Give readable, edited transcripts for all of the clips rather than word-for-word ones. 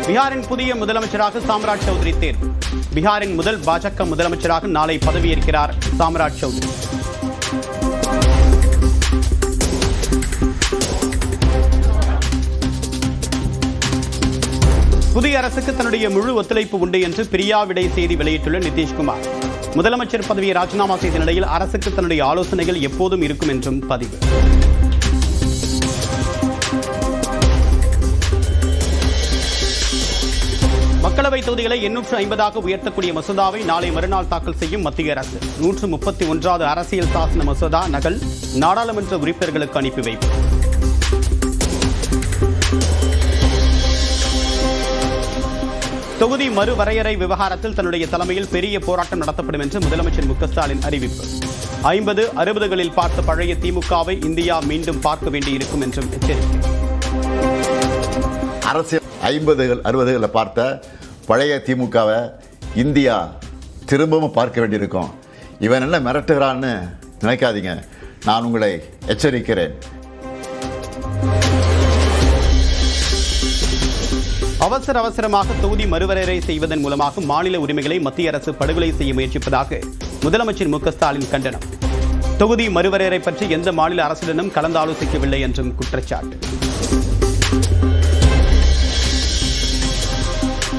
பீகாரின் புதிய முதலமைச்சராக சாம்ராஜ் சௌத்ரி தேர்வு. பீகாரின் முதல் பாஜக முதலமைச்சராக நாளை பதவியேற்கிறார் சாம்ராஜ் சௌத்ரி. புதிய அரசுக்கு தன்னுடைய முழு ஒத்துழைப்பு உண்டு என்று பிரியாவிடை செய்தி வெளியிட்டுள்ள நிதிஷ்குமார். முதலமைச்சர் பதவியை ராஜினாமா செய்த நிலையில் அரசுக்கு தன்னுடைய ஆலோசனைகள் எப்போதும் இருக்கும் என்றும் பதிவு. மக்களவை தொகுதிகளை 850 உயர்த்தக்கூடிய மசோதாவை நாளை மறுநாள் தாக்கல் செய்யும் மத்திய அரசு. 131வது அரசியல் சாசன மசோதா நகல் நாடாளுமன்ற உறுப்பினர்களுக்கு அனுப்பி வைப்பு. தொகுதி மறுவரையறை விவகாரத்தில் தன்னுடைய தலைமையில் பெரிய போராட்டம் நடத்தப்படும் என்று முதலமைச்சர் மு க ஸ்டாலின் அறிவிப்பு. 50, 60களில் பார்த்த பழைய திமுகவை இந்தியா மீண்டும் பார்க்க வேண்டியிருக்கும் என்றும் எச்சரிக்கை. அரசியல் 50, 60களில் பார்த்த பழைய திமுகவை இந்தியா திரும்பவும் பார்க்க வேண்டியிருக்கும். இவன் என்ன மிரட்டுகிறான்னு நினைக்காதீங்க, நான் உங்களை எச்சரிக்கிறேன். அவசரமாக தொகுதி மறுவரையறை செய்வதன் மூலமாக மாநில உரிமைகளை மத்திய அரசு படுகொலை செய்ய முயற்சிப்பதாக முதலமைச்சர் மு க ஸ்டாலின் கண்டனம். தொகுதி மறுவரையறை பற்றி எந்த மாநில அரசுடனும் கலந்தாலோசிக்கவில்லை என்றும் குற்றச்சாட்டு.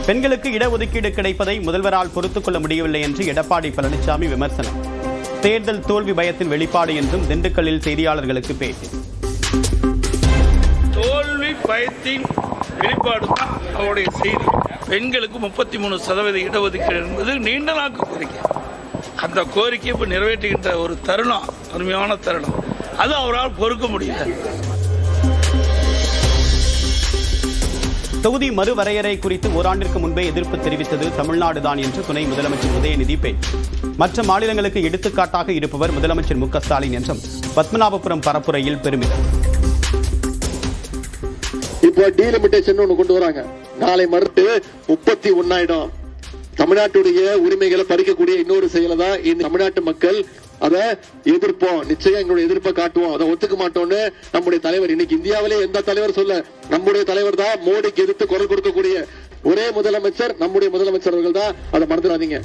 பெண்களுக்கு இடஒதுக்கீடு கிடைப்பதை முதல்வரால் பொறுத்துக் கொள்ள முடியவில்லை என்று எடப்பாடி பழனிசாமி விமர்சனம். தேர்தல் தோல்வி பயத்தின் வெளிப்பாடு என்றும் திண்டுக்கல்லில் செய்தியாளர்களுக்கு பேட்டி. தோல்வி பயத்தின் வெளிப்பாடு தான் அவருடைய செய்தி. பெண்களுக்கு 33% இடஒதுக்கீடு என்பது நீண்ட நாட்கு கோரிக்கை. அந்த கோரிக்கை இப்போ நிறைவேற்றுகின்ற ஒரு தருணம், அருமையான தருணம். அது அவரால் பொறுக்க முடியல. தொகுதி மறுவரையறை குறித்து ஓராண்டிற்கு முன்பே எதிர்ப்பு தெரிவித்தது தமிழ்நாடுதான் என்று துணை முதலமைச்சர் உதயநிதி பேச்சு. மற்ற மாநிலங்களுக்கு எடுத்துக்காட்டாக இருப்பவர் முதலமைச்சர் மு க ஸ்டாலின் என்றும் பத்மநாபபுரம் பரப்புரையில் பெருமிதம். இப்போ டீலிமிட்டேஷன் ஒன்று கொண்டு வராங்க. நாளை மறுத்து 31 ஆயிடும். தமிழ்நாட்டுடைய உரிமைகளை பறிக்கக்கூடிய இன்னொரு செயலை தான் இந்த தமிழ்நாட்டு மக்கள் அதை எதிர்ப்போம். நிச்சயம் எங்களுடைய எதிர்ப்பை காட்டுவோம். அதை ஒத்துக்க மாட்டோம்னு நம்முடைய தலைவர், இன்னைக்கு இந்தியாவிலே எந்த தலைவர் சொல்ல, நம்முடைய தலைவர் தான் மோடிக்கு எதிர்த்து குரல் கொடுக்கக்கூடிய ஒரே முதலமைச்சர் நம்முடைய முதலமைச்சர் அவர்கள் தான். அதை மறந்துடாதீங்க.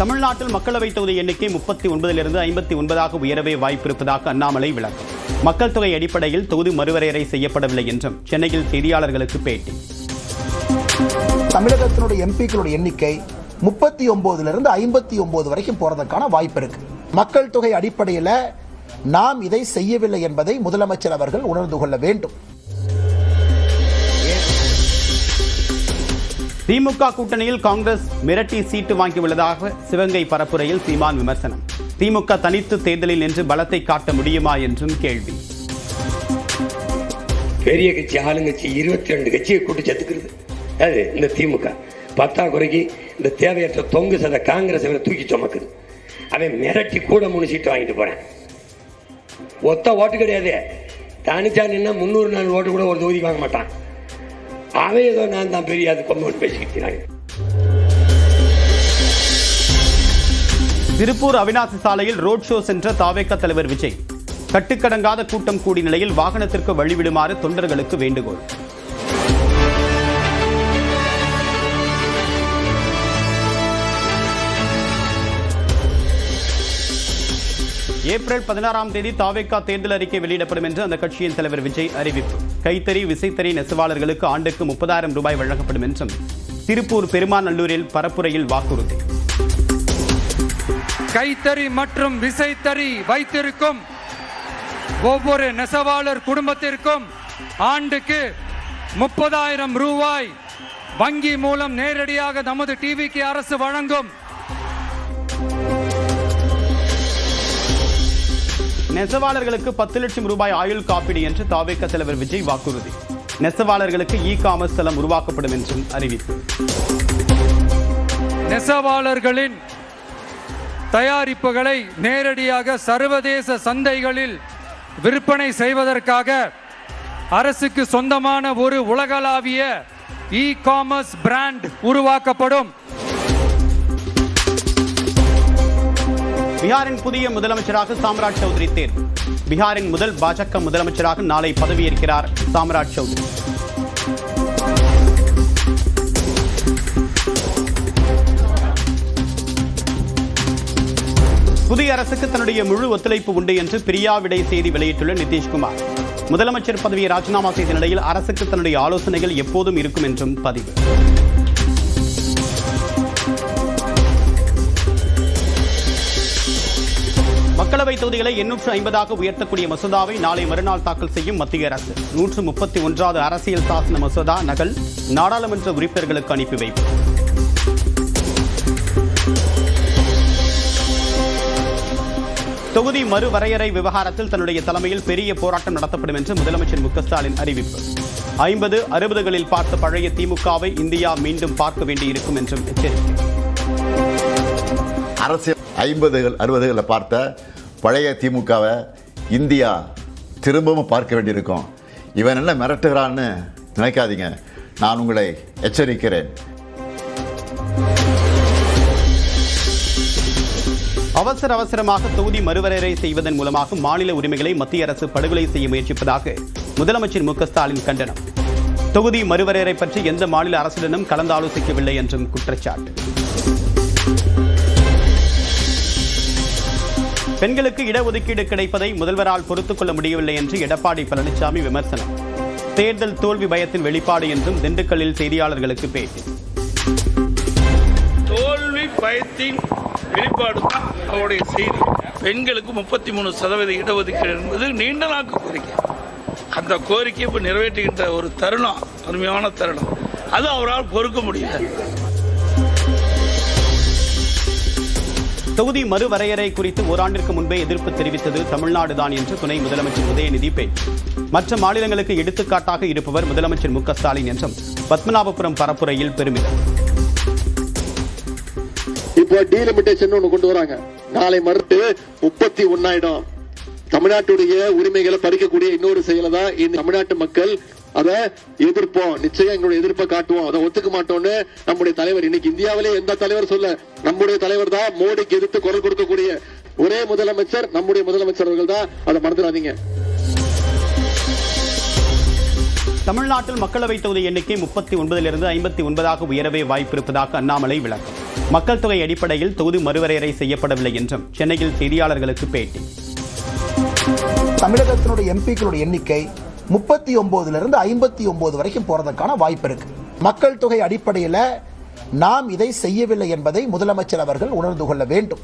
தமிழ்நாட்டில் மக்களவை தொகுதி எண்ணிக்கை 39 59 உயரவே வாய்ப்பிருப்பதாக அண்ணாமலை விளக்கம். மக்கள் தொகை அடிப்படையில் தொகுதி மறுவரையறை செய்யப்படவில்லை என்றும் சென்னையில் செய்தியாளர்களுக்கு பேட்டி. தமிழகத்தினுடைய எம்பிக்களுடைய எண்ணிக்கை 39 59 வரைக்கும் போறதுக்கான வாய்ப்பு இருக்கு. மக்கள் தொகை அடிப்படையில் நாம் இதை செய்யவில்லை என்பதை முதலமைச்சர் அவர்கள் உணர்ந்து கொள்ள வேண்டும். திமுக கூட்டணியில் காங்கிரஸ் மிரட்டி சீட்டு வாங்கியுள்ளதாக சிவகங்கை பரப்புரையில் சீமான் விமர்சனம். திமுக தனித்து தேர்தலில் நின்று பலத்தை காட்ட முடியுமா என்றும் கேள்வி. பெரிய கட்சி ஆளுங்கட்சி 22 கட்சியை கூட்டி சேர்த்துக்கிறது அது இந்த திமுக. 10 குறைக்கு இந்த தேவையற்ற தொங்கு சத காங்கிரஸ் தூக்கி சுமக்குது. அவன் மிரட்டி கூட 3 சீட்டு வாங்கிட்டு போறேன். ஒத்த ஓட்டு கிடையாது. தனிச்சா நின்னா 300 ஓட்டு கூட ஒரு தொகுதி வாங்க மாட்டான். அவன் ஏதோ நான் தான் பெரிய அது கொண்டு பேசிக்கிறாங்க. திருப்பூர் அவிநாசி சாலையில் ரோட் ஷோ சென்ற தாவேக தலைவர் விஜய். கட்டுக்கடங்காத கூட்டம் கூடிய நிலையில் வாகனத்திற்கு வழிவிடுமாறு தொண்டர்களுக்கு வேண்டுகோள். ஏப்ரல் 16ஆம் தேதி தாவேகா தேர்தல் அறிக்கை வெளியிடப்படும் என்று அந்த கட்சியின் தலைவர் விஜய் அறிவிப்பு. கைத்தறி, விசைத்தறி நெசவாளர்களுக்கு ஆண்டுக்கு 30,000 ரூபாய் வழங்கப்படும் என்றும் திருப்பூர் பெருமாநல்லூரில் பரப்புரையில் வாக்குறுதி. கைத்தறி மற்றும் விசைத்தறி வைத்திருக்கும் ஒவ்வொரு நெசவாளர் குடும்பத்திற்கும் ஆண்டுக்கு 30,000 ரூபாய் வங்கி மூலம் நேரடியாக நமது டிவிக்கு அரசு வழங்கும். நெசவாளர்களுக்கு 10 லட்சம் ரூபாய் ஆயுள் காப்பீடு என்று தாவேக தலைவர் விஜய் வாக்குறுதி. நெசவாளர்களுக்கு இ-காமர்ஸ் தளம் உருவாக்கப்படும் என்றும் அறிவிப்பு. நெசவாளர்களின் தயாரிப்புகளை நேரடியாக சர்வதேச சந்தைகளில் விற்பனை செய்வதற்காக அரசுக்கு சொந்தமான ஒரு உலகளாவிய இ-காமர்ஸ் பிராண்ட் உருவாக்கப்படும். பீகாரின் புதிய முதலமைச்சராக சாம்ராஜ் சௌத்ரி தேர்வு. பீகாரின் முதல் பாஜக முதலமைச்சராக நாளை பதவியேற்கிறார் சாம்ராஜ் சௌத்ரி. புதிய அரசுக்கு தன்னுடைய முழு ஒத்துழைப்பு உண்டு என்று பிரியாவிடை செய்தி வெளியிட்டுள்ள நிதிஷ்குமார். முதலமைச்சர் பதவியை ராஜினாமா செய்த நிலையில் அரசுக்கு தன்னுடைய ஆலோசனைகள் எப்போதும் இருக்கும் என்றும் பதிவு. மக்களவை தொகுதிகளை 850 உயர்த்தக்கூடிய மசோதாவை நாளை மறுநாள் தாக்கல் செய்யும் மத்திய அரசு. 131வது அரசியல் சாசன மசோதா நகல் நாடாளுமன்ற உறுப்பினர்களுக்கு அனுப்பி வைப்பு. தொகுதி மறுவரையறை விவகாரத்தில் தன்னுடைய தலைமையில் பெரிய போராட்டம் நடத்தப்படும் என்று முதலமைச்சர் மு.க.ஸ்டாலின் அறிவிப்பு. 50-60களில் பார்த்த பழைய திமுகவை இந்தியா மீண்டும் பார்க்க வேண்டியிருக்கும் என்றும் எச்சரிக்கை. அரசியல் 50-60களில் பார்த்த பழைய திமுகவை இந்தியா திரும்பவும் பார்க்க வேண்டியிருக்கும். இவன் என்ன மிரட்டுகிறான்னு நினைக்காதீங்க, நான் உங்களை எச்சரிக்கிறேன். அவசரமாக தொகுதி மறுவரையறை செய்வதன் மூலமாக மாநில உரிமைகளை மத்திய அரசு படுகொலை செய்ய முயற்சிப்பதாக முதலமைச்சர் மு.க.ஸ்டாலின் கண்டனம். தொகுதி மறுவரையறை பற்றி எந்த மாநில அரசுடனும் கலந்தாலோசிக்கவில்லை என்றும் குற்றச்சாட்டு. பெண்களுக்கு இடஒதுக்கீடு கிடைப்பதை முதல்வரால் பொறுத்துக் கொள்ள முடியவில்லை என்று எடப்பாடி பழனிசாமி விமர்சனம். தேர்தல் தோல்வி பயத்தின் வெளிப்பாடு என்றும் திண்டுக்கல்லில் செய்தியாளர்களுக்கு பேட்டி. தோல்வி பயத்தின் வெளிப்பாடு தான் அவருடைய செய்தி. பெண்களுக்கு 33% இடஒதுக்கீடு என்பது நீண்ட நாட்கு கோரிக்கை. அந்த கோரிக்கை இப்ப நிறைவேற்றுகின்ற ஒரு தருணம், அருமையான தருணம். அது அவரால் பொறுக்க முடியல. தொகுதி மறுவரையறை குறித்து ஓராண்டிற்கு முன்பே எதிர்ப்பு தெரிவித்தது தமிழ்நாடுதான் என்று துணை முதலமைச்சர் உதயநிதி பேச்சு. மற்ற மாநிலங்களுக்கு எடுத்துக்காட்டாக இருப்பவர் முதலமைச்சர் மு.க.ஸ்டாலின் என்றும் பத்மநாபபுரம் பரப்புரையில் பெருமிதம். இப்போ டீலிமிட்டேஷன் ஒண்ணு கொண்டு வராங்க. நாளை மறுத்து 31 ஆயிடும். தமிழ்நாட்டுடைய உரிமைகளை பறிக்கக்கூடிய இன்னொரு செயலை தான் இந்த தமிழ்நாட்டு மக்கள் அதை எதிர்ப்போம். நிச்சயம் எங்களுடைய எதிர்ப்பை காட்டுவோம். அதை ஒத்துக்க மாட்டோம்னு நம்முடைய தலைவர், இன்னைக்கு இந்தியாவிலே எந்த தலைவர் சொல்ல, நம்முடைய தலைவர் தான் மோடிக்கு எதிர்த்து குரல் கொடுக்கக்கூடிய ஒரே முதலமைச்சர் நம்முடைய முதலமைச்சர் அவர்கள் தான். அதை மறந்துடாதீங்க. தமிழ்நாட்டில் மக்களவை தொகுதி எண்ணிக்கை 39 59 உயரவே வாய்ப்பிருப்பதாக அண்ணாமலை விளக்கம். மக்கள் தொகை அடிப்படையில் தொகுதி மறுவரையறை செய்யப்படவில்லை என்றும் சென்னையில் செய்தியாளர்களுக்கு பேட்டி. தமிழகத்தினுடைய எம்பிக்களுடைய எண்ணிக்கை 39 59 வரைக்கும் போறதுக்கான வாய்ப்பு இருக்கு. மக்கள் தொகை அடிப்படையில் நாம் இதை செய்யவில்லை என்பதை முதலமைச்சர் அவர்கள் உணர்ந்து கொள்ள வேண்டும்.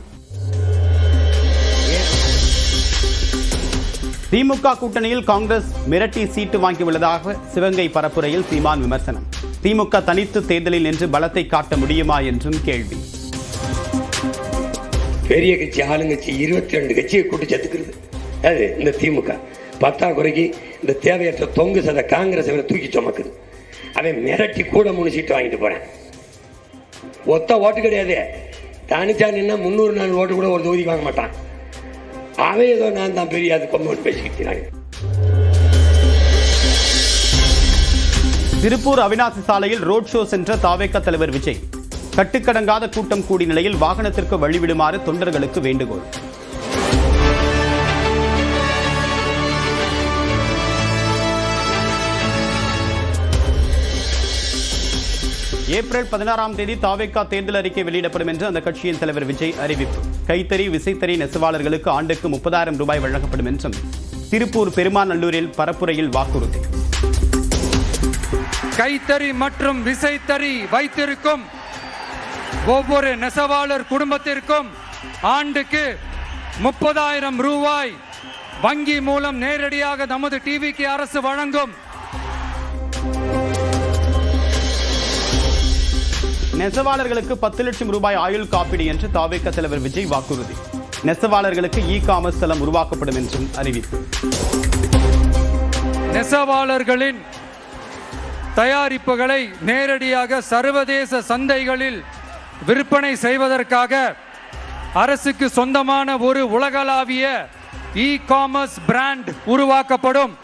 திமுக கூட்டணியில் காங்கிரஸ் மிரட்டி சீட்டு வாங்கியுள்ளதாக சிவகங்கை பரப்புரையில் சீமான் விமர்சனம். திமுக தனித்து தேர்தலில் நின்று பலத்தை காட்ட முடியுமா என்றும் கேள்வி. பெரிய கட்சி ஆளுங்கட்சி 22 கட்சியை கூட்டி சேர்த்துக்கிறது. அது இந்த திமுக 10 குறைக்கு இந்த தேவையற்ற தொங்கு சத காங்கிரஸ் தூக்கி சுமக்குது. அவன் மிரட்டி கூட 3 சீட்டு வாங்கிட்டு போறேன். ஒத்த ஓட்டு கிடையாது. தனிச்சா நின்னா 304 ஓட்டு கூட ஒரு தொகுதிக்கு வாங்க மாட்டான். அவன் ஏதோ நான் தான் பெரிய அது கொண்டு பேசிக்கிறாங்க. திருப்பூர் அவிநாசி சாலையில் ரோட் ஷோ சென்ற தாவேக தலைவர் விஜய். கட்டுக்கடங்காத கூட்டம் கூடிய நிலையில் வாகனத்திற்கு வழிவிடுமாறு தொண்டர்களுக்கு வேண்டுகோள். ஏப்ரல் 16ஆம் தேதி தாவேகா தேர்தல் அறிக்கை வெளியிடப்படும் என்று அந்த கட்சியின் தலைவர் விஜய் அறிவிப்பு. கைத்தறி விசைத்தறி நெசவாளர்களுக்கு ஆண்டுக்கு 30,000 ரூபாய் வழங்கப்படும் என்றும் திருப்பூர் பெருமாநல்லூரில் பரப்புரையில் வாக்குறுதி. கைத்தறி மற்றும் விசைத்தறி வைத்திருக்கும் ஒவ்வொரு நெசவாளர் குடும்பத்திற்கும் ஆண்டுக்கு 30,000 ரூபாய் வங்கி மூலம் நேரடியாக நமது டிவிக்கு அரசு வழங்கும். நெசவாளர்களுக்கு 10 லட்சம் ரூபாய் ஆயுள் காப்பீடு என்று தாவேக தலைவர் விஜய் வாக்குறுதி. நெசவாளர்களுக்கு இ-காமர்ஸ் தளம் உருவாக்கப்படும் என்றும் அறிவிப்பு. நெசவாளர்களின் தயாரிப்புகளை நேரடியாக சர்வதேச சந்தைகளில் விற்பனை செய்வதற்காக அரசுக்கு சொந்தமான ஒரு உலகளாவிய இ-காமர்ஸ் பிராண்ட் உருவாக்கப்படும்.